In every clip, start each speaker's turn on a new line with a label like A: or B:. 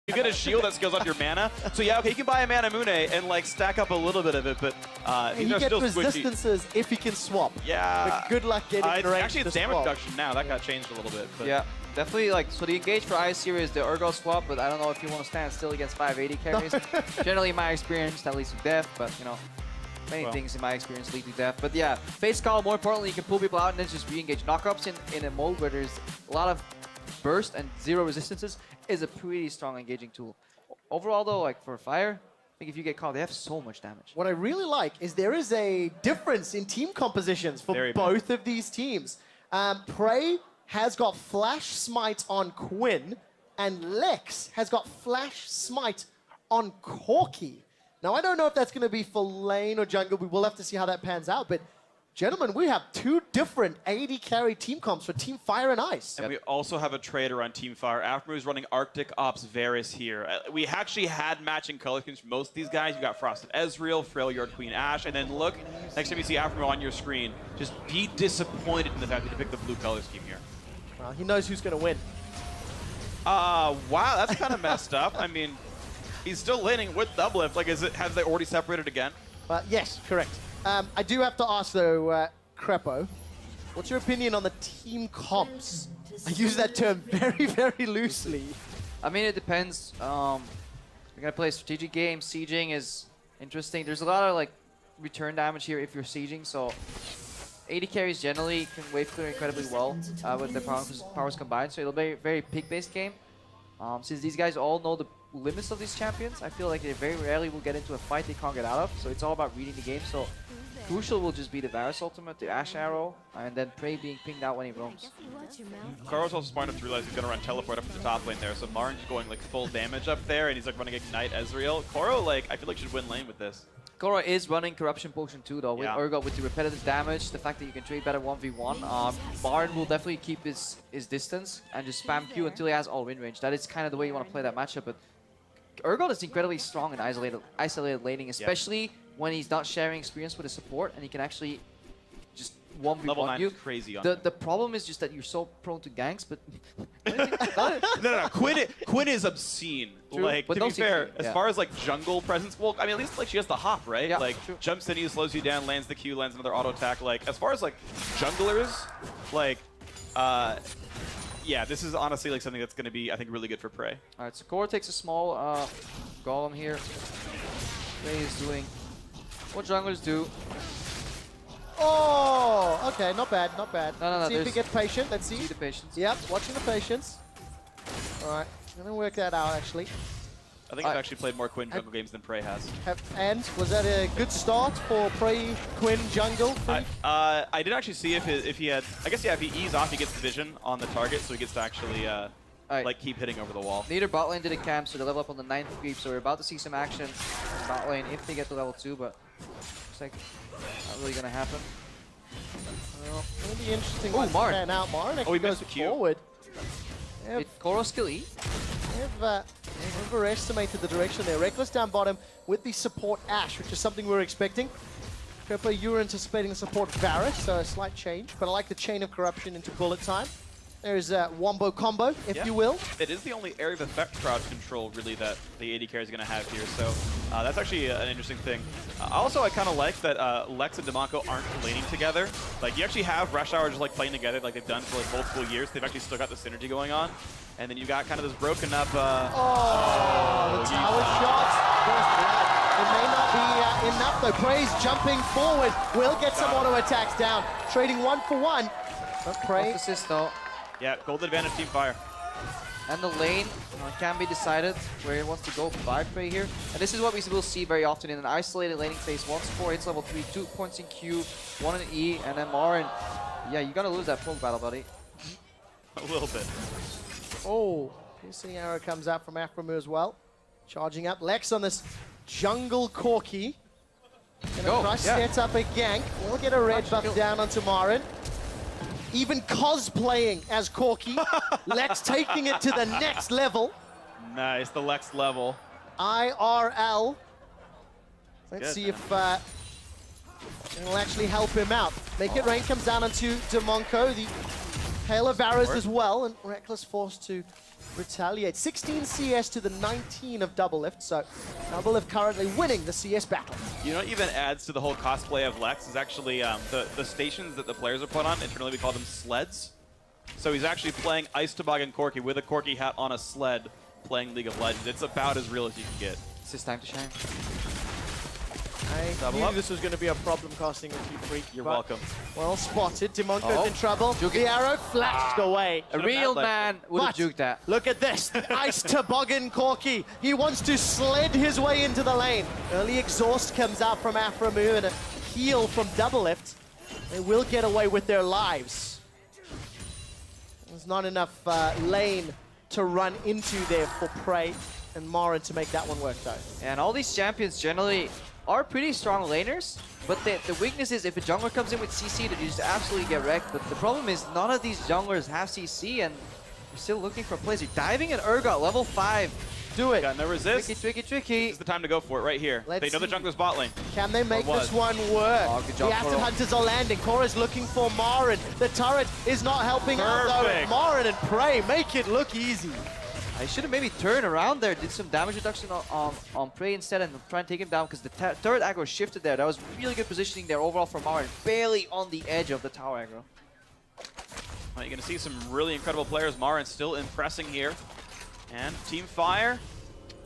A: You get a shield that scales off your mana. So yeah, okay, you can buy a Mana Mune and like stack up a little bit of it, but
B: you get
A: still
B: resistances
A: squishy.
B: if you can swap.
A: Yeah.
B: But good luck getting the range
A: actually,
B: to
A: it's damage
B: swap.
A: reduction now. That got changed a little bit. But.
C: Yeah, definitely. Like, so the engage for Ice here is the Urgot swap, but I don't know if you want to stand still against 580 carries. Generally, in my experience, that leads to death, but you know, many things in my experience lead to death. But yeah, face call, more importantly, you can pull people out and then just re-engage. Knockups in a mode where there's a lot of burst and zero resistances is a pretty strong engaging tool. Overall, though, like for Fire, I think if you get caught, they have so much damage.
B: What I really like is there is a difference in team compositions for both of these teams. Prey has got Flash Smite on Quinn, and Lex has got Flash Smite on Corki. Now, I don't know if that's going to be for lane or jungle. We will have to see how that pans out, but gentlemen, we have two different 80 carry team comps for Team Fire and Ice.
A: And we also have a trader on Team Fire. Aftermu is running Arctic Ops Varus here. We actually had matching color schemes for most of these guys. You got Frosted Ezreal, Freljord, Queen Ashe, and then look, next time you see Aftermu on your screen, just be disappointed in the fact that you picked the blue color scheme here.
B: Well, he knows who's going to win.
A: Wow, that's kind of messed up. I mean, he's still laning with Doublift. Like, have they already separated again?
B: Yes, correct. I do have to ask, though, Crepo, what's your opinion on the team comps? I use that term very, very loosely.
C: I mean, it depends. We're gonna play a strategic game. Sieging is interesting. There's a lot of like return damage here if you're sieging. So 80 carries generally can wave clear incredibly well with the powers combined. So it'll be a very pick-based game. Since these guys all know the limits of these champions, I feel like they very rarely will get into a fight they can't get out of. So it's all about reading the game. So crucial will just be the Varus ultimate, the Ashe arrow, and then Prey being pinged out when he roams.
A: Karo's also smart enough to realize he's going to run teleport up to the top lane there. So Marn's going like full damage up there, and he's like running Ignite Ezreal. Koro, like, I feel like should win lane with this.
C: Koro is running Corruption Potion too, though, with Urgot, with the repetitive damage, the fact that you can trade better 1v1. Marn will definitely keep his distance and just spam Q until he has all win range. That is kind of the way you want to play that matchup, but Urgot is incredibly strong in isolated laning, especially when he's not sharing experience with a support and he can actually just 1v1
A: Level 9
C: you.
A: is crazy on
C: The problem is just that you're so prone to ganks, but
A: no. Quinn is obscene.
C: True,
A: like,
C: but
A: to be fair,
C: succeed,
A: as far as like jungle presence, well, I mean, at least like she has the hop, right?
C: Yeah,
A: like jumps in, you, slows you down, lands the Q, lands another auto attack. Like, as far as like junglers, like, yeah, this is honestly like something that's going to be, I think, really good for Prey.
C: All right, so Koro takes a small golem here. Prey is doing what junglers do.
B: Oh, okay, not bad, not bad.
C: No,
B: Let's see if he gets patient. Let's see.
C: See the patience.
B: Yep, watching the patience. All right, I'm gonna work that out actually.
A: I think I've actually played more Quinn jungle games than Prey has.
B: And was that a good start for Prey Quinn jungle?
A: I did actually see if he had. I guess if he ease off, he gets the vision on the target, so he gets to actually like keep hitting over the wall.
C: Neither bot lane did a camp, so they level up on the 9th creep. So we're about to see some action in bot lane if they get to level 2, but looks like not really gonna happen.
B: Well, it'll be interesting.
C: Oh, Marn!
B: Out Marn.
A: He goes
B: forward.
C: Did Koro skill E?
B: They've overestimated the direction there. Reckless down bottom with the support Ashe, which is something we're expecting. Crepo, you were anticipating the support Varus, so a slight change, but I like the chain of corruption into bullet time. There's a wombo combo, if you will.
A: It is the only area of effect crowd control, really, that the AD carry is going to have here, so that's actually an interesting thing. Also, I kind of like that Lex and Demonco aren't laning together. Like, you actually have Rush Hour just like playing together like they've done for like multiple years. They've actually still got the synergy going on. And then you've got kind of this broken up...
B: the tower shots. It may not be enough, though. Prey's jumping forward. Will get some auto attacks down. Trading 1 for 1. But Prey...
C: Assist, though.
A: Yeah, gold advantage Team Fire.
C: And the lane can be decided where he wants to go by Prey here. And this is what we will see very often in an isolated laning phase. 1 support hits level 3, 2 points in Q, 1 in E, and then Marn. Yeah, you're gonna lose that poke battle, buddy.
A: A little bit.
B: Oh, piercing arrow comes out from Aframu as well. Charging up. Lex on this jungle Corki. Gonna try set up a gank. We'll get a red buff down onto Marin. Even cosplaying as Corki. Lex taking it to the next level.
A: Nice, the Lex level.
B: IRL. Let's see if it'll actually help him out. Make It Rain comes down onto Demonco. The Hail of Arrows as well, and Reckless forced to retaliate. 16 CS to the 19 of Doublelift, so Doublelift currently winning the CS battle.
A: You know what even adds to the whole cosplay of Lex is actually the stations that the players are put on. Internally, we call them sleds. So he's actually playing Ice Toboggan Corki with a Corki hat on a sled playing League of Legends. It's about as real as you can get.
C: It's his time to shine.
B: I
A: Double
B: knew
A: up.
B: this was going to be a problem casting with you, Freak.
A: You're
B: but
A: welcome.
B: Well spotted. Dimonko's
C: Oh.
B: in trouble.
C: Juke
B: The
C: it.
B: arrow flashed away.
C: A real
A: had
C: man would have
B: But
C: juked that.
B: look at this. Ice Toboggan Corki. He wants to sled his way into the lane. Early exhaust comes out from Aframu and a heal from Doublelift. They will get away with their lives. There's not enough lane to run into there for Prey and Marin to make that one work though.
C: And all these champions generally are pretty strong laners, but the weakness is if a jungler comes in with CC, they just absolutely get wrecked. But the problem is none of these junglers have CC, and we're still looking for plays. You're diving in Urgot, level 5.
B: Do it.
A: Got no resist.
C: Tricky, tricky, tricky.
A: This is the time to go for it right here.
B: Let's
A: They know the
B: see.
A: jungler's bot lane.
B: Can they make
A: Or
B: this
A: was.
B: one work?
C: Oh, good
B: The
C: job,
B: Acid
C: Koro.
B: Hunters are landing. Kora's looking for Marin. The turret is not helping out
A: Perfect.
B: though. Marin and Prey make it look easy.
C: I should have maybe turned around there, did some damage reduction on Prey instead, and try and take him down because the turret aggro shifted there. That was really good positioning there overall for Marin. Barely on the edge of the tower aggro.
A: Well, you're going to see some really incredible players. Marin still impressing here. And Team Fire,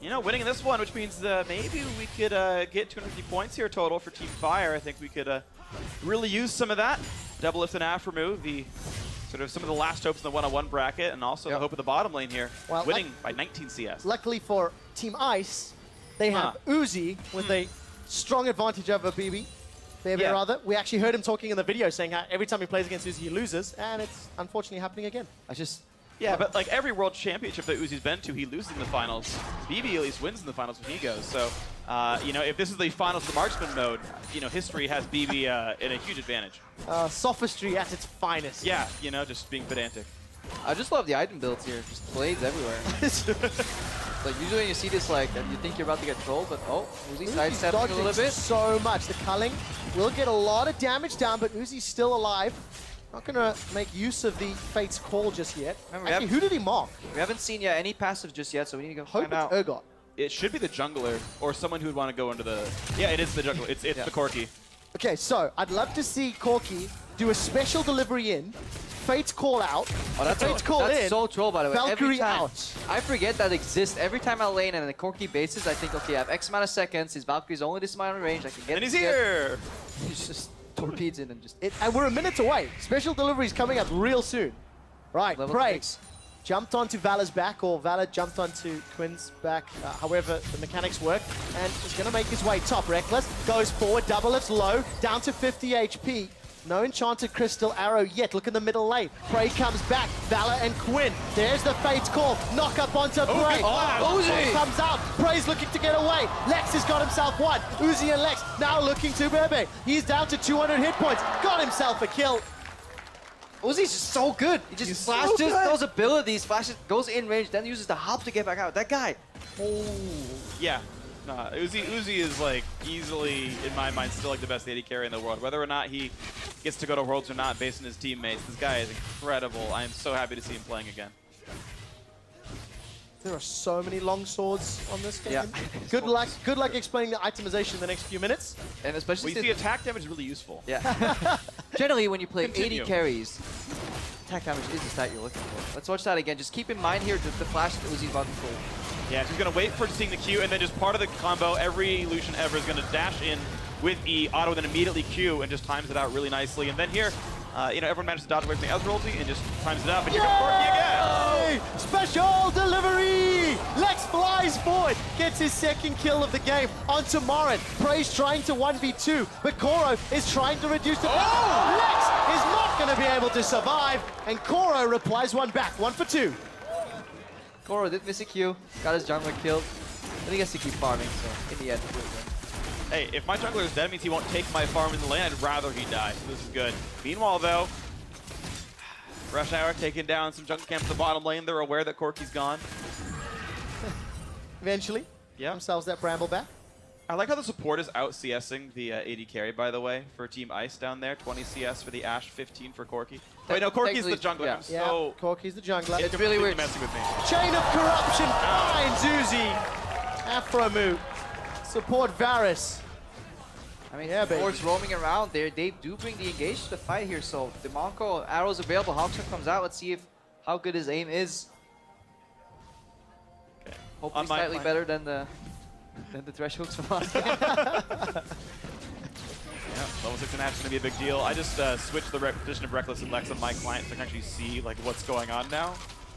A: you know, winning this one, which means maybe we could get 250 points here total for Team Fire. I think we could really use some of that. Doublelift and Aframu, the sort of some of the last hopes in the one-on-one bracket, and also the hope of the bottom lane here,
B: Well,
A: winning by 19 CS.
B: Luckily for Team Ice, they have Uzi with a strong advantage over BB. Baby,
A: Yeah.
B: rather. We actually heard him talking in the video saying how every time he plays against Uzi, he loses, and it's unfortunately happening again.
A: Yeah, but like every world championship that Uzi's been to, he loses in the finals. BB at least wins in the finals when he goes. So, you know, if this is the finals of the Marksman mode, you know, history has BB in a huge advantage.
B: Sophistry at its finest.
A: Yeah, you know, just being pedantic.
C: I just love the item builds here. Just blades everywhere. Like usually when you see this, like, and you think you're about to get trolled, but oh, Uzi
B: Uzi's
C: sidestepping a
B: dodging
C: little bit.
B: so much. The culling will get a lot of damage down, but Uzi's still alive. Not going to make use of the Fate's Call just yet.
C: Remember,
B: Actually, who did he mark?
C: We haven't seen yet any passives just yet, so we need to go
B: Hope
C: find out.
B: it's Urgot.
A: It should be the jungler or someone who would want to go into the... Yeah, it is the jungler. It's
C: Yeah.
A: the Corki.
B: Okay, so I'd love to see Corki do a special delivery in, Fate's Call out,
C: Oh, that's
B: Fate's Call
C: that's
B: in,
C: so troll, by the way. Every
B: Valkyrie
C: time,
B: out.
C: I forget that exists. Every time I lane and the Corki bases, I think, okay, I have X amount of seconds. His Valkyrie's only this amount of range. I can get
A: And he's
C: him to get-
A: here!
C: He's just torpedoes in and just
B: And we're a minute away. Special delivery's coming up real soon. Right,
C: Level
B: Prey
C: 6.
B: jumped onto Valor's back, or Valor jumped onto Quinn's back, however the mechanics work, and is going to make his way top. Reckless goes forward, Doublelift's low, down to 50 HP. No Enchanted Crystal Arrow yet. Look in the middle lane. Prey comes back. Valor and Quinn. There's the Fate's Call. Knock up onto Prey.
C: Uzi!
B: Comes out. Prey's looking to get away. Lex has got himself one. Uzi and Lex now looking to Bebe. He's down to 200 hit points. Got himself a kill.
C: Uzi's just so good. He just
B: He's so
C: flashes
B: good.
C: those abilities, flashes, goes in range, then uses the hop to get back out. That guy.
A: Yeah. Nah, Uzi is like easily, in my mind, still like the best AD carry in the world. Whether or not he gets to go to Worlds or not based on his teammates, this guy is incredible. I am so happy to see him playing again.
B: There are so many long swords on this game.
C: Yeah.
B: Good luck. Good luck explaining the itemization in the next few minutes.
C: And especially
A: Well, you see, attack damage is really useful.
C: yeah. Generally, when you play
A: Continue.
C: 80 carries, attack damage is the stat you're looking for. Let's watch that again. Just keep in mind here the flash that Uzi's about to pull.
A: Yeah, she's going to wait for seeing the Q, and then just part of the combo, every Lucian ever is going to dash in with E, auto, then immediately Q, and just times it out really nicely. And then here, you know, everyone manages to dodge away from the Ezreal ulti and just times it up, and you're going to Corki again!
B: Yay! Special delivery! Lex flies forward, gets his second kill of the game onto Marin. Prey's trying to 1v2, but Koro is trying to reduce the Lex is not going to be able to survive, and Koro replies one back, 1 for 2.
C: Koro did miss a Q, got his jungler killed. Then he gets to keep farming, so in the end, he'll win.
A: Hey, if my jungler is dead, it means he won't take my farm in the lane. I'd rather he die. So this is good. Meanwhile, though, Rush Hour taking down some jungle camps at the bottom lane. They're aware that Corki's gone.
B: Eventually,
A: Yeah.
B: themselves that Bramble back.
A: I like how the support is out CSing the AD carry, by the way, for Team Ice down there. 20 CS for the Ashe, 15 for Corki. Wait, no, Corki's the jungler.
C: Yeah.
A: I'm so
B: Corki's the jungler.
C: It's really weird.
A: messing with me.
B: Chain of corruption finds Uzi. Afromu. Support Varus.
C: I mean,
B: Yeah, baby.
C: Force roaming around there. They do bring the engage to the fight here. So DeMonco, arrows available. Hawkshot comes out. Let's see how good his aim is.
A: Okay.
C: Hopefully slightly better than the thresholds from last game.
A: Yeah, level 6 and Ashe is going to be a big deal. I just switched the position of Reckless and Lex on my client so I can actually see like what's going on now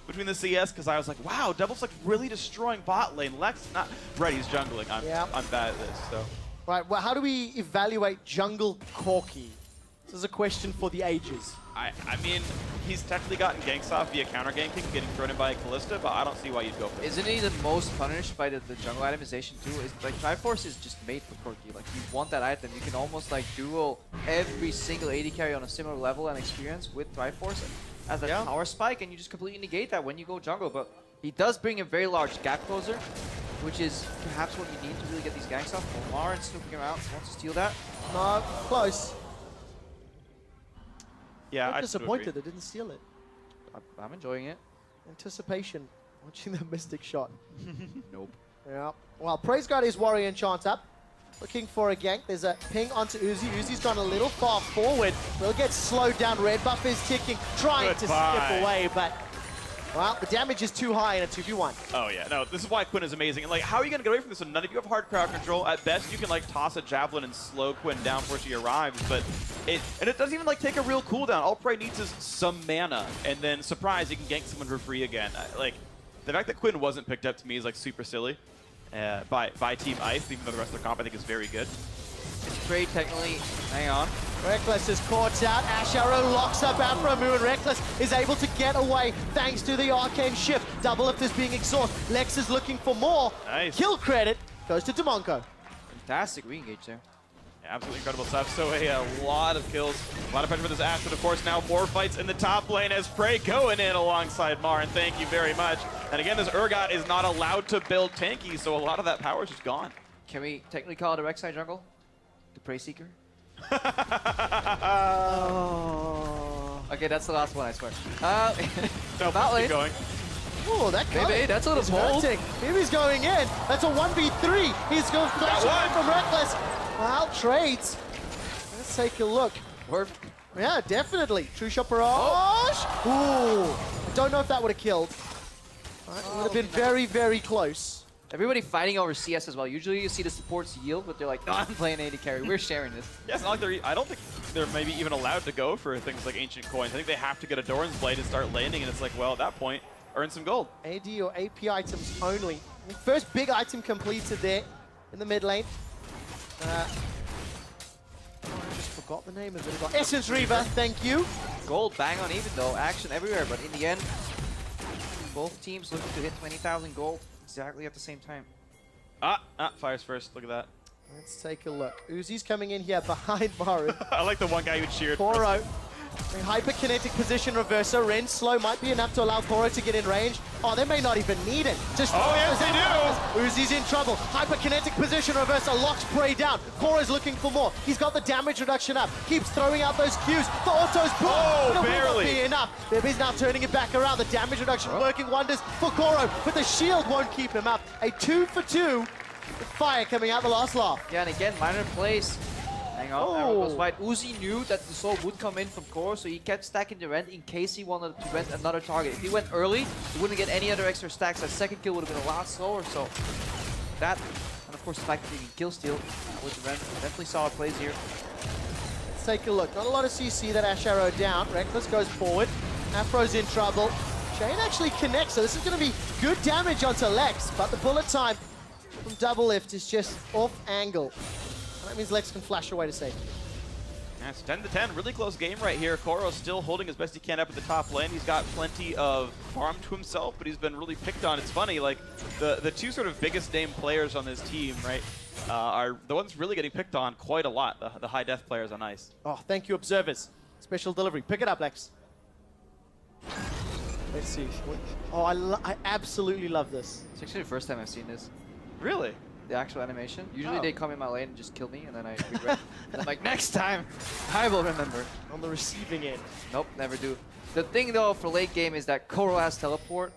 A: between the CS, because I was like, wow, Devil's like really destroying bot lane. Lex not right, he's jungling. I'm bad at this, so.
B: Right, well, how do we evaluate jungle Corki? This is a question for the ages.
A: I mean, he's technically gotten ganks off via counter ganking, getting thrown in by a Callista, but I don't see why you'd go for it.
C: Isn't he the most punished by the jungle itemization too? It's like Triforce is just made for Corki. Like you want that item, you can almost like duel every single AD carry on a similar level and experience with Triforce as a power spike, and you just completely negate that when you go jungle. But he does bring a very large gap closer, which is perhaps what you need to really get these ganks off. Omar snooping around, wants to steal that.
B: No, close.
A: Yeah,
B: I'm
A: I'm
B: disappointed they didn't steal it.
C: I'm enjoying it.
B: Anticipation, watching the Mystic shot.
C: Nope.
B: Yeah. Well, Praise got his Warrior Enchant up. Looking for a gank. There's a ping onto Uzi. Uzi's gone a little far forward. Will get slowed down. Red buff is ticking, trying to skip away, but well, the damage is too high in a 2v1.
A: Oh yeah, no, this is why Quinn is amazing. And like, how are you gonna get away from this? So none of you have hard crowd control. At best, you can like toss a javelin and slow Quinn down before she arrives, but it doesn't even like take a real cooldown. All Prey needs is some mana, and then surprise, you can gank someone for free again. Like, the fact that Quinn wasn't picked up to me is like super silly by Team Ice, even though the rest of the comp I think is very good.
C: It's Prey technically, hang on.
B: Reckless is caught out. Ashe Arrow locks up Afromu, and Reckless is able to get away thanks to the arcane shift. Double lift is being exhausted. Lex is looking for more.
A: Nice.
B: Kill credit goes to DeMonco.
C: Fantastic re-engage there.
A: Yeah, absolutely incredible stuff. So a lot of kills, a lot of pressure for this Ashe, but of course now more fights in the top lane as Prey going in alongside Mar, and thank you very much. And again, this Urgot is not allowed to build tanky, so a lot of that power is just gone.
C: Can we technically call it a Rek'Sai jungle? The Prey Seeker? Okay, that's the last one, I swear.
A: No,
C: Bot lane.
A: keep going.
B: Oh, that guy.
C: Maybe, that's a little
B: is
C: bold.
B: hurting. Maybe's going in. That's a 1v3. He's going to flash away from Reckless. Well, trades. Let's take a look.
C: Worth.
B: Yeah, definitely. True shot barrage. Ooh. Don't know if that would have killed. Right, it would have been very, very close.
C: Everybody fighting over CS as well. Usually you see the supports yield, but they're like, no, I'm playing AD carry. We're sharing this.
A: Yeah, it's not like I don't think they're maybe even allowed to go for things like Ancient Coins. I think they have to get a Doran's Blade and start landing, and it's like, well, at that point, earn some gold.
B: AD or AP items only. First big item completed there in the mid lane. I just forgot the name of it. Essence Reaver, thank you.
C: Gold, bang on even though. Action everywhere, but in the end, both teams looking to hit 20,000 gold exactly at the same time.
A: Fires first. Look at that.
B: Let's take a look. Uzi's coming in here behind Maru.
A: I like the one guy who cheered.
B: Koro. A hyperkinetic position reverser. Ren slow might be enough to allow Koro to get in range. Oh, they may not even need it. Just
A: yes, they do.
B: Uzi's in trouble. Hyperkinetic position reverser locks Prey down. Koro's looking for more. He's got the damage reduction up. Keeps throwing out those Qs. The auto's blocked, but it will not be enough. He's now turning it back around. The damage reduction working wonders for Koro, but the shield won't keep him up. A 2-for-2 with fire coming out the last laugh.
C: Yeah, and again, minor plays. Hang on, arrow goes wide. Uzi knew that the soul would come in from Koro, so he kept stacking the rend in case he wanted to rend another target. If he went early, he wouldn't get any other extra stacks. That second kill would have been a lot slower, so that, and of course the fact that he can kill steal with the rend, definitely solid plays here.
B: Let's take a look. Not a lot of CC, that Ashe Arrow down. Reckless goes forward. Afro's in trouble. Chain actually connects, so this is going to be good damage onto Lex, but the bullet time from double lift is just off angle. That means Lex can flash away to safety.
A: Yeah, it's 10-10, really close game right here. Koro's still holding as best he can up at the top lane. He's got plenty of farm to himself, but he's been really picked on. It's funny, like, the two sort of biggest name players on this team, right, are the ones really getting picked on quite a lot, the high death players on Ice.
B: Oh, thank you, observers. Special delivery. Pick it up, Lex. Let's see. Oh, I absolutely love this.
C: It's actually the first time I've seen this.
A: Really?
C: the actual animation. Usually
A: Oh.
C: they come in my lane and just kill me, and then I regret. And I'm like, next time, I will remember.
B: On the receiving end.
C: Nope, never do. The thing though for late game is that Koro has teleport,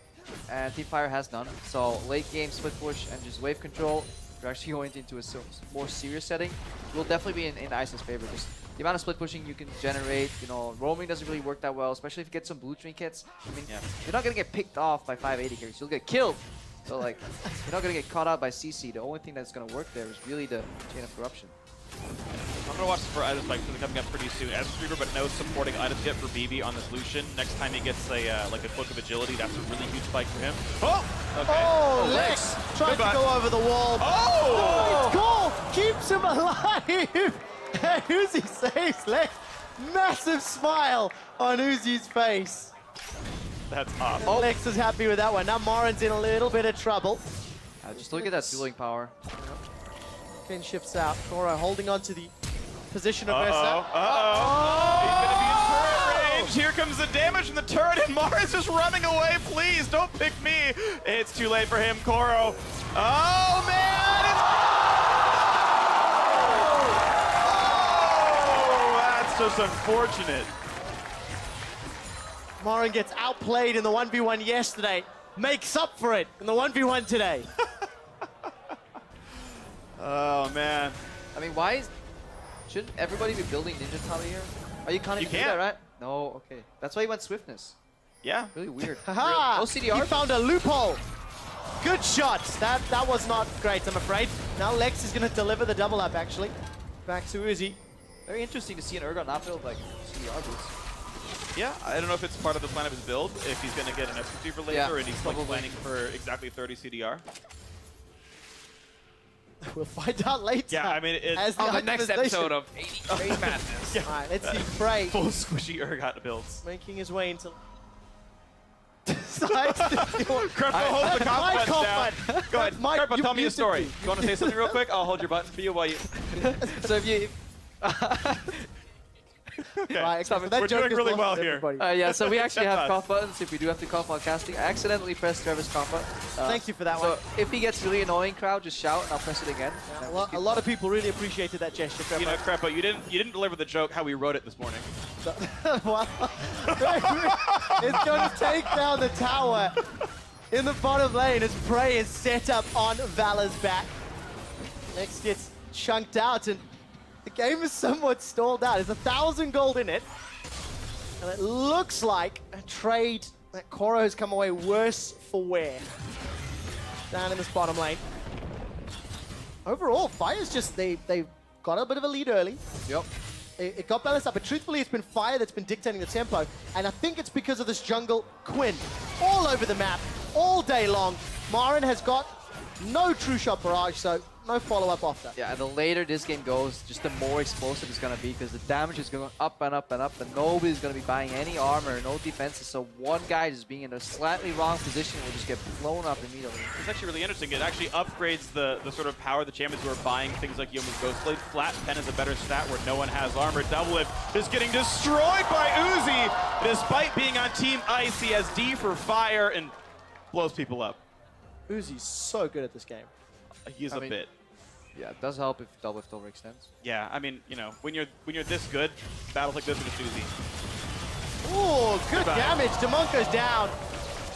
C: and Teamfire has none. So late game split push and just wave control, you're actually going into a more serious setting. Will definitely be in Ice's favor. Just the amount of split pushing you can generate, you know, roaming doesn't really work that well, especially if you get some blue trinkets. I mean, you're not gonna get picked off by 580 carries. You'll get killed. So like, you're not gonna get caught out by CC. The only thing that's gonna work there is really the chain of corruption.
A: I'm gonna watch for item spikes because they're coming up pretty soon as a streamer, but no supporting items yet for BB on this Lucian. Next time he gets a like a cloak of agility, that's a really huge spike for him. Oh! Okay.
B: Oh, Lex tries
A: Goodbye.
B: to go over the wall.
A: Oh!
B: Great call! Keeps him alive! And Uzi saves Lex. Massive smile on Uzi's face.
A: That's awesome.
B: And Lex is happy with that one. Now Morin's in a little bit of trouble.
C: Just look at that dueling power.
B: Finn shifts out. Koro holding on to the position of
A: Uh-oh.
B: Versa.
A: Uh-oh. He's gonna be in turret range. Here comes the damage from the turret, and Mara's just running away. Please, don't pick me. It's too late for him, Koro. Oh, man! Oh, that's just unfortunate.
B: Morin gets outplayed in the 1v1 yesterday. Makes up for it in the 1v1 today.
A: Oh, man.
C: I mean, shouldn't everybody be building Ninja Tower here? Are you kind of
A: You
C: that,
A: can't.
C: right? No, okay. That's why he went swiftness.
A: Yeah.
C: Really weird.
B: Haha!
C: No CDR?
B: He found a loophole. Good shot. That was not great, I'm afraid. Now Lex is going to deliver the double up, actually. Back to Uzi.
C: Very interesting to see an Urgot not build like CDR boots.
A: Yeah, I don't know if it's part of the plan of his build, if he's going to get an SPT for later,
C: Yeah,
A: and he's like
C: probably.
A: planning for exactly 30 CDR.
B: We'll find out later.
A: Yeah, I mean,
B: As
A: it's
C: On the next
B: optimization-
C: episode of 80 Great Madness.
A: Yeah.
B: All right, let's see. Frey
A: full squishy Urgot builds.
B: making his way into... Sides to the-
A: Crepa, hold the
B: That's my
A: comp button down.
B: comp
A: Go ahead,
B: My-
A: Crepa,
B: you
A: tell me a
B: muted
A: story.
B: me.
A: You want to say something real quick? I'll hold your button for you while you...
C: So if you...
A: Okay.
B: Right,
C: Stop
B: so
C: it.
B: that
A: We're
B: joke
A: doing
B: is
A: really
B: lost
A: well
B: on
A: here.
B: everybody.
C: yeah, so we actually have
A: Check
C: cough buttons if we do have to cough while casting. I accidentally pressed Trevor's cough button.
B: Thank you for that
C: So
B: one.
C: if he gets really annoying, crowd, just shout and I'll press it again.
B: A lot of people really appreciated that gesture,
A: You know,
B: Crepa.
A: Crepa, you didn't deliver the joke how we wrote it this morning.
B: Well, it's going to take down the tower in the bottom lane as Prey is set up on Valor's back. Next gets chunked out, and the game is somewhat stalled out. There's 1,000 gold in it, and it looks like a trade that Koro has come away worse for wear. Down in this bottom lane. Overall, Fire's just, they got a bit of a lead early.
C: Yep.
B: It got balanced up, but truthfully, it's been Fire that's been dictating the tempo, and I think it's because of this jungle Quinn all over the map, all day long. Marin has got no true shot barrage, so no follow-up off that.
C: Yeah, and the later this game goes, just the more explosive it's going to be because the damage is going up and up and up, and nobody's going to be buying any armor, no defenses, so one guy just being in a slightly wrong position will just get blown up immediately.
A: It's actually really interesting. It actually upgrades the sort of power of the champions who are buying things like Yomu's Ghostblade. Flat Pen is a better stat where no one has armor. Double Lift is getting destroyed by Uzi, despite being on Team Ice. He has D for Fire and blows people up.
B: Uzi's so good at this game.
A: He's a bit.
C: Yeah, it does help if double lift overextends.
A: Yeah, I mean, you know, when you're this good, battles like this are just easy.
B: Oh, good
A: Goodbye.
B: damage. Demonco's down.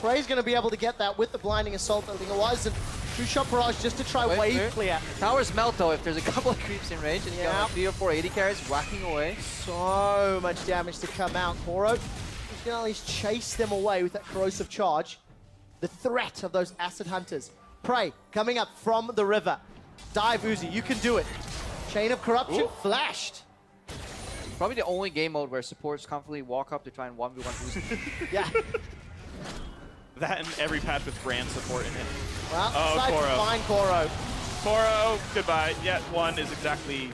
B: Prey's going to be able to get that with the blinding assault. I think it was. And true shot barrage just to try
C: Wait,
B: wave
C: wait.
B: clear.
C: Towers melt though if there's a couple of creeps in range and you
B: Yeah.
C: got like 3 or 4 80 carries whacking away.
B: So much damage to come out. Koro is going to at least chase them away with that corrosive charge. The threat of those acid hunters. Prey coming up from the river. Dive, Uzi, you can do it. Chain of corruption flashed.
C: Probably the only game mode where supports constantly walk up to try and 1v1 Uzi.
B: Yeah.
A: That and every patch with brand support in it.
B: Well,
A: Oh,
B: aside from
A: Koro.
B: fine Koro.
A: Koro, goodbye. Yeah, one is exactly...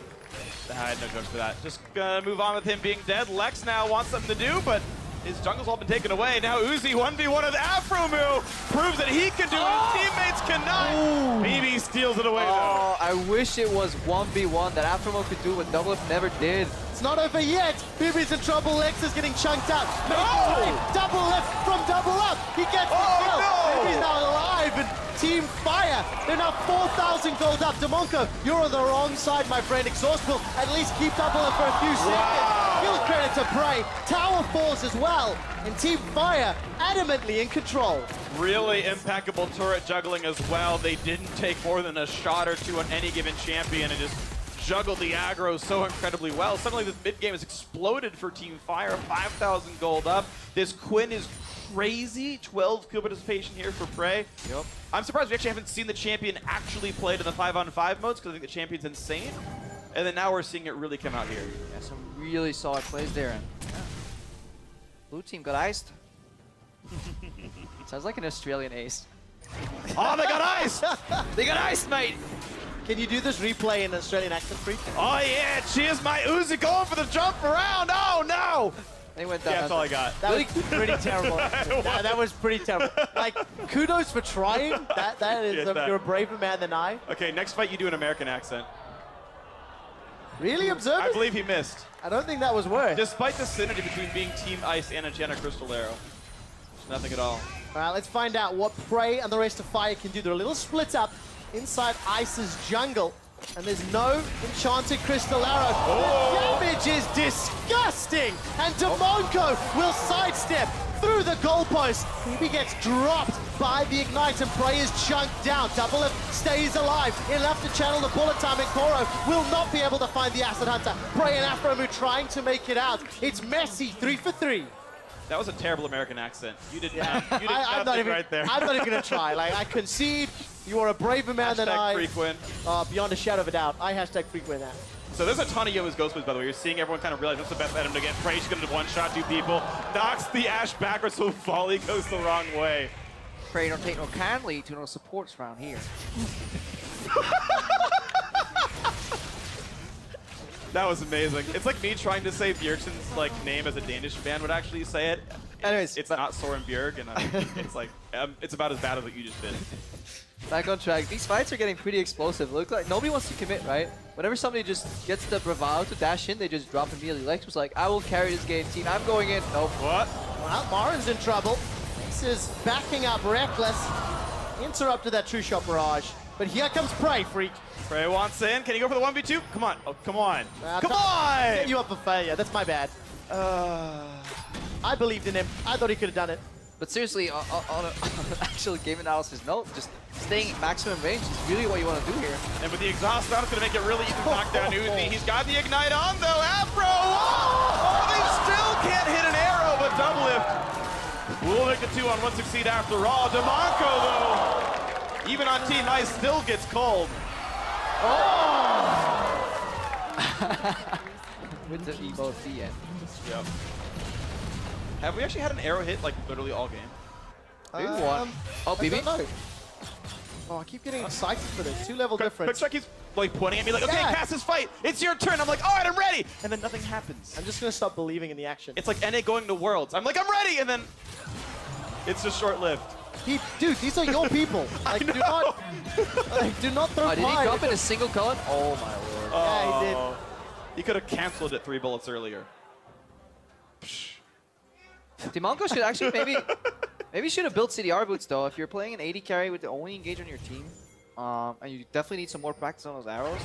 A: I had no jokes for that. Just gonna move on with him being dead. Lex now wants something to do, but his jungle's all been taken away. Now Uzi 1v1 with Afromu proves that he can do it. His teammates cannot. BB steals it away though.
C: Oh, I wish it was 1v1 that Afromo could do what Double Lift never did.
B: It's not over yet. BB's in trouble. Lex is getting chunked out.
A: No!
B: Double left from double up. He gets the
A: Oh,
B: kill.
A: no!
B: BB's now alive, and Team Fire. They're now 4,000 gold up. Demonco, you're on the wrong side, my friend. Exhaust will at least keep Double for a few seconds. Full credit to Prey. Tower falls as well. And Team Fire adamantly in control.
A: Really impeccable turret juggling as well. They didn't take more than a shot or two on any given champion and just juggled the aggro so incredibly well. Suddenly this mid game has exploded for Team Fire. 5,000 gold up. This Quinn is crazy. 12 kill participation here for Prey.
C: Yep.
A: I'm surprised we actually haven't seen the champion actually played in the 5-on-5 modes because I think the champion's insane. And then now we're seeing it really come out here.
C: Yeah, some really solid plays there. And yeah. Blue team got iced. Sounds like an Australian ace.
A: Oh, they got ice!
C: They got iced, mate!
B: Can you do this replay in Australian accent, Freak?
A: Oh yeah, cheers my Uzi going for the jump around. Oh no!
C: They went down.
A: Yeah, that's all I got.
B: That was pretty terrible. That was pretty terrible. Like, kudos for trying. That is, you're a braver man than I.
A: Okay, next fight you do an American accent.
B: Really observe
A: I
B: it?
A: believe he missed.
B: I don't think that was worse.
A: Despite the synergy between being Team Ice and a Jenna Crystal Arrow. Nothing at all.
B: All right, let's find out what Prey and the rest of Fire can do. They're a little split up inside Ice's jungle. And there's no enchanted Crystal Arrow.
A: Oh.
B: The damage is disgusting. And Demonco will sidestep through the goalpost. He gets dropped by the Ignite and Prey is chunked down. Double F stays alive. Enough to channel the bullet time, and Koro will not be able to find the Acid Hunter. Prey and Afromu trying to make it out. It's messy, 3 for 3.
A: That was a terrible American accent. You did
B: Yeah.
A: not. You did
B: I'm not even,
A: right there.
B: I'm not even gonna try. Like, I concede. You are a braver man than I.
A: Frequin.
B: Beyond a shadow of a doubt. I hashtag Frequin that.
A: So there's a ton of Yova's Ghost Plays, by the way. You're seeing everyone kind of realize what's the best item to get. Prey's gonna one-shot two people. Knocks the Ashe backwards so volley goes the wrong way.
C: Prey don't take no kindly to no supports around here.
A: That was amazing. It's like me trying to say Bjergsen's like name as a Danish man would actually say it.
B: Anyways,
A: it's not Soren Bjerg, and it's like it's about as bad as what you just did.
C: Back on track. These fights are getting pretty explosive. Look like nobody wants to commit, right? Whenever somebody just gets the bravado to dash in, they just drop immediately. Lex was like, I will carry this game, team. I'm going in. Nope.
A: What?
B: Well, Marin's in trouble. This is backing up Reckless. Interrupted that true shot barrage. But here comes Prey, Freak.
A: Prey wants in. Can he go for the 1v2? Come on. Oh, come on. Come
B: Set
A: on!
B: you up for failure. That's my bad. I believed in him. I thought he could have done it.
C: But seriously, on an actual game analysis note, just staying maximum range is really what you want to do here.
A: And with the exhaust on, it's going to make it really easy to knock down Uzi. He's got the Ignite on, though. Afro! Oh, they still can't hit an arrow, but double lift. We'll make it 2 on 1 succeed after all. Demonco, though, even on Team Ice, still gets cold. Oh!
C: With the Evo at the end.
A: Yep. Have we actually had an arrow hit, like, literally all game?
C: Maybe one. Oh,
B: I
C: BB?
B: don't know. Oh, I keep getting excited for this. 2-level difference.
A: Quickshot keeps, like, pointing at me like, okay,
B: Yeah.
A: cast this fight. It's your turn. I'm like, all right, I'm ready. And then nothing happens.
B: I'm just going to stop believing in the action.
A: It's like NA going to Worlds. I'm like, I'm ready. And then it's just short-lived.
B: Dude, these are your people. Like, do not throw
C: Did he
B: pride.
C: drop in a single color? Oh my lord.
B: Yeah, he did.
A: He could have canceled it 3 bullets earlier.
C: Demonco should actually maybe should have built CDR boots though. If you're playing an 80 carry with the only engage on your team, and you definitely need some more practice on those arrows.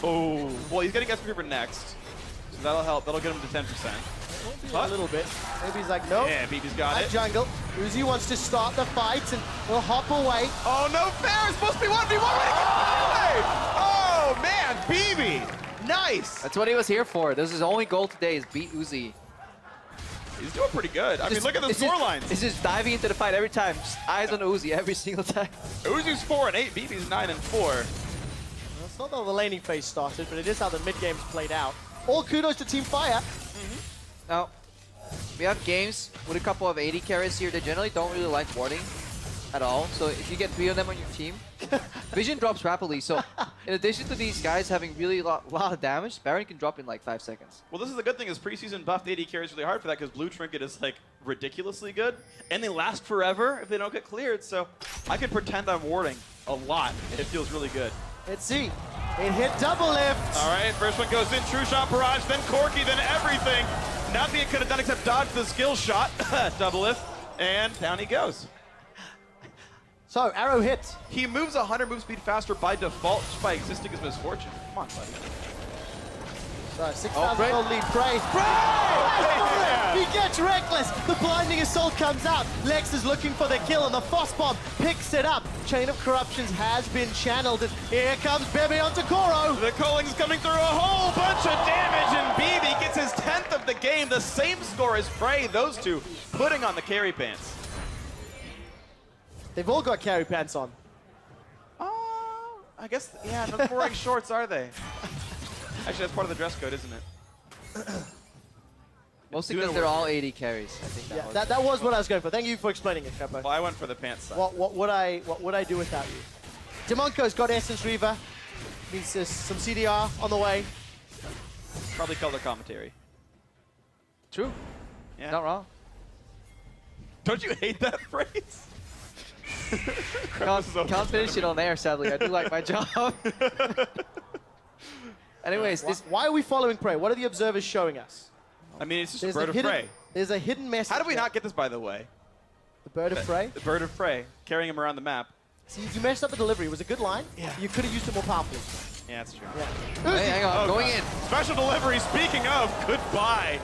A: Oh, well, he's getting Esper next. So that'll help. That'll get him to 10%.
B: A little bit. Maybe he's like, nope.
A: Yeah, BB's got
B: At
A: it.
B: jungle. Uzi wants to start the fight and will hop away.
A: Oh, no fair. It's supposed to be 1v1. Oh, man. BB. Nice.
C: That's what he was here for. This is his only goal today is beat Uzi.
A: He's doing pretty good. I mean, look at the score lines.
C: He's just diving into the fight every time. Just eyes on Uzi every single time.
A: Uzi's 4 and 8. BB's 9 and 4.
B: That's not how the laning phase started, but it is how the mid game's played out. All kudos to Team Fire.
C: Now, we have games with a couple of 80 carries here. They generally don't really like warding at all. So if you get 3 of them on your team, vision drops rapidly. So in addition to these guys having really lot of damage, Baron can drop in like 5 seconds.
A: Well, this is the good thing is preseason buffed AD carries really hard for that because Blue Trinket is like ridiculously good. And they last forever if they don't get cleared. So I can pretend I'm warding a lot. It feels really good.
B: Let's see. It hit double lift.
A: All right, first one goes in. True shot barrage, then Corky, then everything. Nothing it could have done except dodge the skill shot. Double lift. And down he goes.
B: So, arrow hits.
A: He moves 100 move speed faster by default, just by existing as misfortune. Come on, buddy.
B: So, 6,000
C: Prey.
B: gold lead. Prey.
A: Yeah.
B: He gets reckless. The blinding assault comes out. Lex is looking for the kill, and the Frost Bomb picks it up. Chain of Corruptions has been channeled, and here comes Bebe onto Koro.
A: The Colling's coming through a whole bunch of damage, and BB gets his 10th of the game. The same score as Prey. Those two putting on the carry pants.
B: They've all got carry pants on.
A: I guess, yeah, no wearing shorts, are they? Actually, that's part of the dress code, isn't it?
C: Mostly
A: Doing
C: because they're
A: work.
C: all 80 carries. I think that
B: Yeah,
C: was.
B: that was what I was going for. Thank you for explaining it, Capo.
A: Well, I went for the pants side.
B: What would I do without you? Demonko's got Essence Reaver. Needs some CDR on the way.
A: Probably color commentary.
C: True.
A: Yeah.
C: Not wrong.
A: Don't you hate that phrase?
C: Can't finish it on air, sadly. I do like my job. Anyways, this
B: Why are we following Prey? What are the observers showing us?
A: I mean, it's just
B: There's
A: a bird
B: a
A: of
B: hidden,
A: prey.
B: There's a hidden message.
A: How did we
B: there.
A: not get this, by the way?
B: The bird of prey?
A: The bird of prey, carrying him around the map.
B: See, you messed up the delivery. It was a good line.
A: Yeah.
B: You could have used it more powerfully.
A: Yeah, that's true.
B: Yeah.
C: hey, hang on,
A: Oh,
C: going
A: God.
C: in.
A: Special delivery, speaking of, goodbye.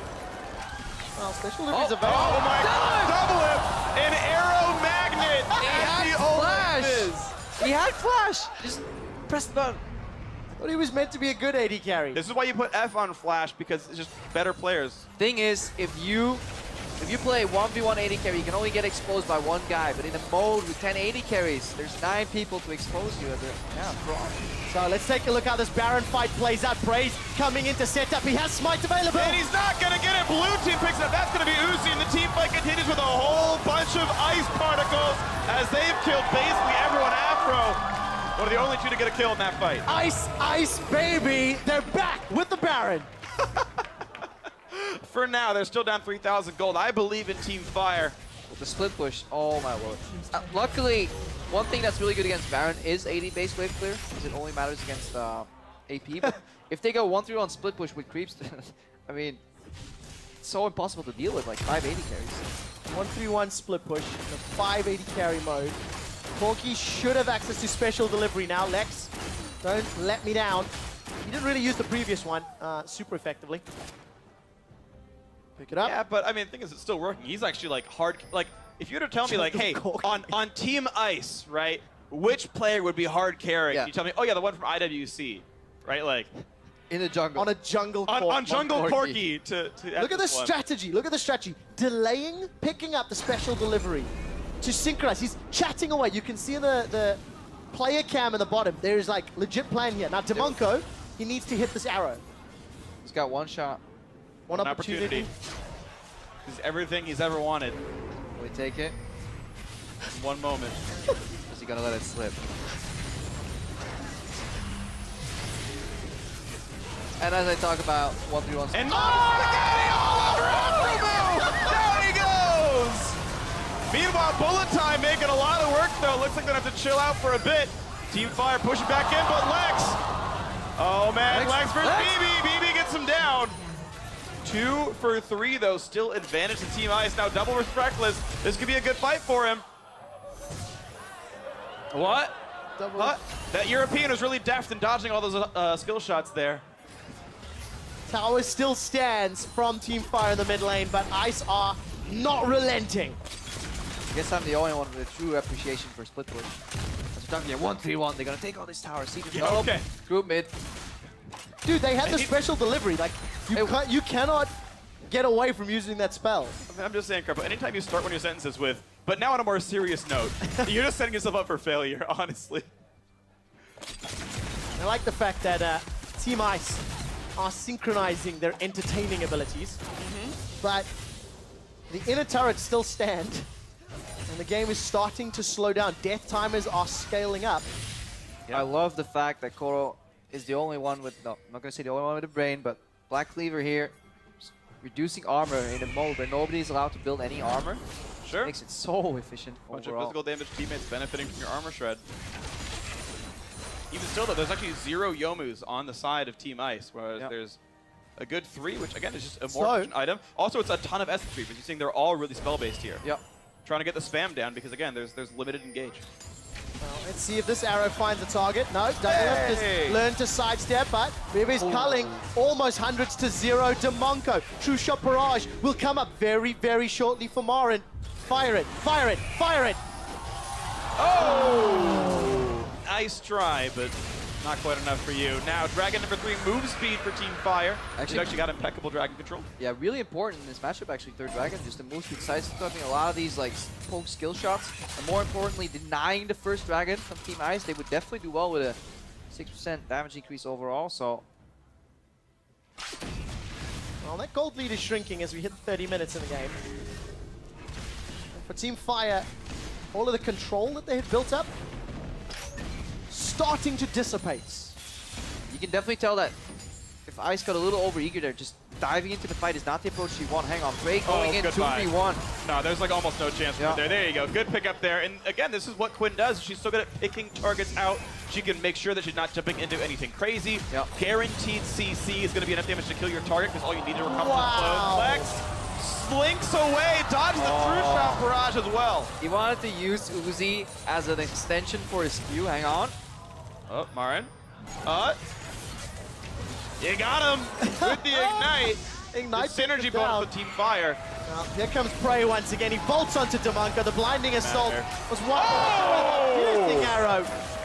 B: Well, special delivery's
C: Oh,
B: available.
A: Oh my God, double him! An arrow magnet!
C: He had
A: The old
C: flash.
A: Fizz.
C: He had flash. Just press the button.
B: I thought he was meant to be a good AD carry.
A: This is why you put F on Flash, because it's just better players.
C: Thing is, if you play 1v1 80 carry, you can only get exposed by one guy. But in a mode with 10 80 carries, there's 9 people to expose you.
B: So let's take a look how this Baron fight plays out. Prey's coming into setup. He has smite available.
A: And he's not gonna get it. Blue team picks it up. That's gonna be Uzi, and the team fight continues with a whole bunch of ice particles as they've killed basically everyone Afro. One of the only two to get a kill in that fight.
B: Ice, ice, baby. They're back with the Baron.
A: For now, they're still down 3,000 gold. I believe in Team Fire.
C: With the split push, oh my lord. Luckily, one thing that's really good against Baron is 80 base wave clear, because it only matters against AP. But if they go 1-3 on split push with creeps, I mean, it's so impossible to deal with, like 580 carries.
B: 1-3-1 split push. The 580 carry mode. Corky should have access to special delivery now. Lex, don't let me down. He didn't really use the previous one super effectively. Pick it up.
A: Yeah, but I mean, the thing is, it's still working. He's actually like hard. Like, if you were to tell me, like, hey,
B: Corky.
A: on Team Ice, right, which player would be hard carrying?
C: Yeah.
A: You tell me, oh yeah, the one from IWC, right? Like,
C: In the jungle.
B: On a jungle
A: on
B: court.
A: Jungle
C: Corky.
A: Corky to
B: Look at the
A: this one.
B: strategy. Look at the strategy. Delaying, picking up the special delivery to synchronize. He's chatting away. You can see in the player cam in the bottom. There is like legit plan here. Now Demonko, he needs to hit this arrow.
C: He's got one shot.
B: One
A: An
B: opportunity.
A: This is everything he's ever wanted
C: Will he take it?
A: in one moment.
C: Or is he gonna let it slip? And as I talk about 1v1,
A: And spaghetti all over Afro! Down he goes! Meanwhile, Bullet Time making a lot of work, though. Looks like they're going to have to chill out for a bit. Team Fire pushing back in, but Lex. Oh, man. Lex versus BB. BB gets him down. 2 for 3, though. Still advantage to Team Ice. Now double versus Reckless. This could be a good fight for him. What?
B: Double.
A: What? That European was really deft in dodging all those skill shots there.
B: Tower still stands from Team Fire in the mid lane, but Ice are not relenting.
C: I guess I'm the only one with a true appreciation for split push. As we're talking here, 1-3-1, they're gonna take all these towers. See,
A: Yeah, okay.
C: Group mid.
B: Dude, they had the
A: And he-
B: special delivery. Like, you cannot get away from using that spell.
A: I'm just saying, Carpo, anytime you start one of your sentences with, but now on a more serious note, you're just setting yourself up for failure, honestly.
B: I like the fact that Team Ice are synchronizing their entertaining abilities, but the inner turrets still stand, and the game is starting to slow down. Death timers are scaling up.
A: Yeah.
C: I love the fact that Koro is the only one with, no, I'm not gonna say the only one with a brain, but Black Cleaver here, reducing armor in a mode where nobody's allowed to build any armor.
A: Sure.
C: Makes it so efficient
A: Bunch of
C: overall.
A: physical damage teammates benefiting from your armor shred. Even still, though, there's actually 0 Yomus on the side of Team Ice, whereas
C: Yep.
A: there's a good 3, which again is just a
B: So-
A: more efficient item. Also, it's a ton of essence creep, as you're seeing they're all really spell-based here.
C: Yep.
A: Trying to get the spam down because, again, there's limited engage.
B: Well, let's see if this arrow finds a target. No, Doublelift has learned to sidestep, but Vivi's culling almost hundreds to 0. Demonko, True Shot Barrage will come up very, very shortly for Marin. Fire it, fire it, fire it!
A: Oh! Nice try, but not quite enough for you. Now, Dragon number 3, move speed for Team Fire. Actually got impeccable Dragon control.
C: Yeah, really important in this matchup, actually, third Dragon. Just the move speed, side stepping, a lot of these like poke skill shots. And more importantly, denying the first Dragon from Team Ice. They would definitely do well with a 6% damage increase overall, so.
B: Well, that gold lead is shrinking as we hit 30 minutes in the game. And for Team Fire, all of the control that they had built up, starting to dissipate.
C: You can definitely tell that if Ice got a little overeager there, just diving into the fight is not the approach she want. Hang on, Bray going in 2v1.
A: No, there's like almost no chance for it there you go. Good pick up there. And again, this is what Quinn does. She's so good at picking targets out. She can make sure that she's not jumping into anything crazy. Guaranteed CC is going to be enough damage to kill your target because all you need to recover from close. Lex slinks away, dodges the True Shot Barrage as well.
C: He wanted to use Uzi as an extension for his spew. Hang on.
A: Oh, Marin. You got him with the Ignite.
B: Ignite
A: the synergy bonus with Team Fire.
B: Well, here comes Prey once again. He bolts onto Demonko. The blinding assault was one piercing arrow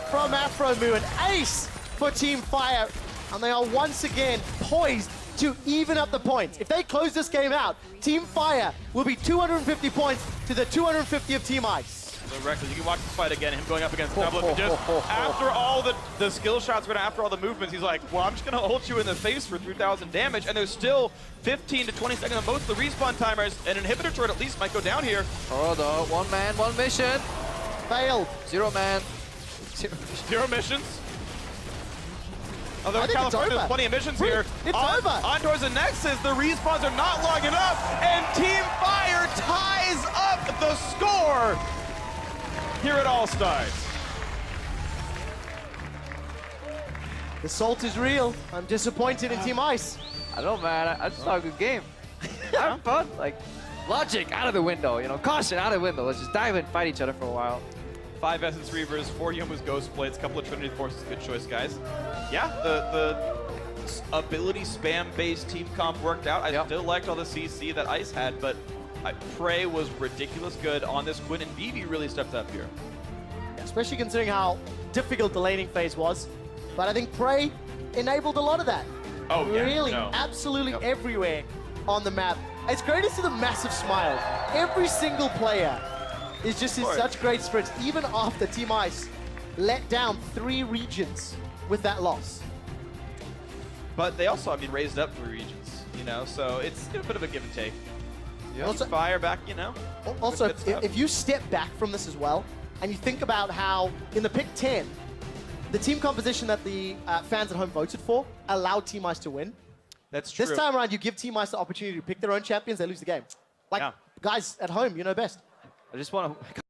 B: from Afromu. An ace for Team Fire. And they are once again poised to even up the points. If they close this game out, Team Fire will be 250 points to the 250 of Team Ice.
A: So Reckless, you can watch this fight again, him going up against Doublelift. Just after all the skill shots, after all the movements, he's like, well, I'm just going to ult you in the face for 3,000 damage, and there's still 15 to 20 seconds on most of the respawn timers. An inhibitor turret at least might go down here.
C: Oh, no. One man, one mission.
B: Failed.
C: 0 man.
A: 0 missions. Although in California, there's plenty of missions here.
B: It's over.
A: On towards the Nexus, the respawns are not long enough, and Team Fire ties up the score here at All-Stars.
B: The salt is real. I'm disappointed in Team Ice.
C: I don't know, man. I just saw a good game. Having fun. Like, logic out of the window, you know, caution out of the window. Let's just dive in and fight each other for a while.
A: 5 Essence Reavers, 4 Youmu's Ghost Blades, a couple of Trinity Forces. Good choice, guys. Yeah, the ability spam-based team comp worked out. I still liked all the CC that Ice had, but Prey was ridiculous good on this. Quinn and Vivi really stepped up here.
B: Especially considering how difficult the laning phase was. But I think Prey enabled a lot of that.
A: Oh, yeah.
B: Really, absolutely everywhere on the map. It's great to see the massive smile. Every single player is just in such great spirits, even after Team Ice let down 3 regions with that loss.
A: But they also, I mean, raised up 3 regions, you know, so it's a bit of a give and take.
B: Also,
A: Fire back, you know.
B: Also, if you step back from this as well, and you think about how in the pick 10, the team composition that the fans at home voted for allowed Team Ice to win.
A: That's true.
B: This time around, you give Team Ice the opportunity to pick their own champions, they lose the game. Like, guys at home, you know best.
C: I just want to